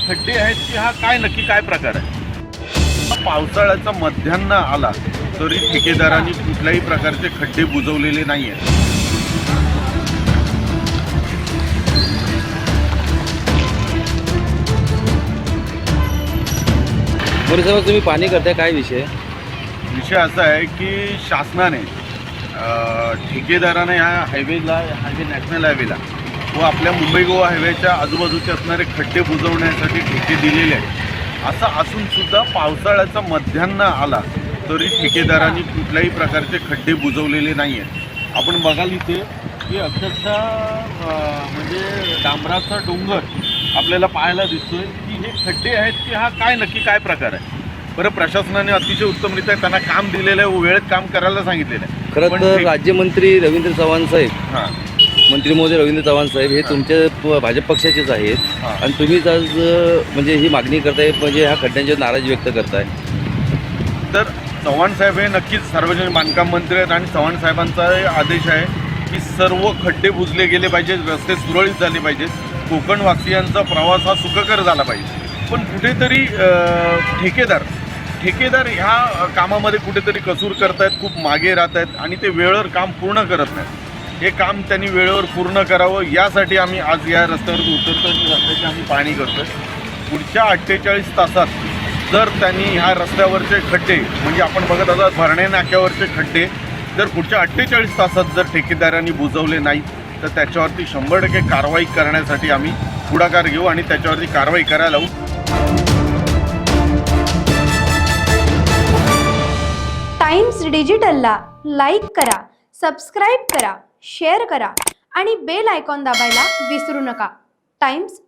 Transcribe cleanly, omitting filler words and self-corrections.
खड्डे आहेत की हा काय नक्की काय प्रकार आहे? पावसाळ्याचा मध्यान्ह आला तरी ठेकेदारांनी कुठल्याही प्रकारचे खड्डे बुजवलेले नाही आहेत. बरं साहेब, तुम्ही पाणी करताय, काय विषय? विषय असा आहे की शासनाने ठेकेदाराने ह्या हायवे नॅशनल हायवेला व आपल्या मुंबई गोवा हायवेच्या आजूबाजूचे असणारे खड्डे बुजवण्यासाठी ठेके दिलेले आहेत. असं असूनसुद्धा पावसाळ्याचा मध्यान्ह आला तरी ठेकेदारांनी कुठल्याही प्रकारचे खड्डे बुजवलेले नाही आहेत. आपण बघाल इथे की अक्षरशः म्हणजे डांबराचा डोंगर आपल्याला पाहायला दिसतोय की हे खड्डे आहेत की हा काय नक्की काय प्रकार आहे? बरं, प्रशासनाने अतिशय उत्तमरित्या त्यांना काम दिलेलं आहे व वेळेत काम करायला सांगितलेलं आहे. खरं तर राज्यमंत्री रवींद्र चव्हाण साहेब, हां मंत्री महोदय रवींद्र चव्हाण साहेब हे तुमच्या भाजप पक्षाचेच आहेत. हां. आणि तुम्हीच आज म्हणजे ही मागणी करताय, म्हणजे ह्या खड्ड्यांची नाराजी व्यक्त करताय. तर चव्हाण साहेब हे नक्कीच सार्वजनिक बांधकाम मंत्री आहेत आणि चव्हाण साहेबांचा आदेश आहे की सर्व खड्डे बुजले गेले पाहिजेत, रस्ते सुरळीत झाले पाहिजेत, कोकणवासियांचा प्रवास हा सुखकर झाला पाहिजे. पण कुठेतरी ठेकेदार ह्या कामामध्ये कुठेतरी कसूर करतायत, खूप मागे राहत आहेत आणि ते वेळेवर काम पूर्ण करत नाहीत. हे काम त्यांनी वेळेवर पूर्ण करावं यासाठी आम्ही आज या रस्त्यावर उतरतो आणि रस्त्याची आम्ही पाहणी करतो. पुढच्या 48 तासात जर त्यांनी ह्या रस्त्यावरचे खड्डे, म्हणजे आपण बघत आहोत भरणे नाक्यावरचे खड्डे, जर पुढच्या 48 तासात जर ठेकेदारांनी बुजवले नाहीत तर त्याच्यावरती 100% कारवाई करण्यासाठी आम्ही पुढाकार घेऊ आणि त्याच्यावरती कारवाई करायला लावू. टाइम्स डिजिटलला लाईक करा, सबस्क्राईब करा, शेअर करा आणि बेल आयकॉन दाबायला विसरू नका. टाइम्स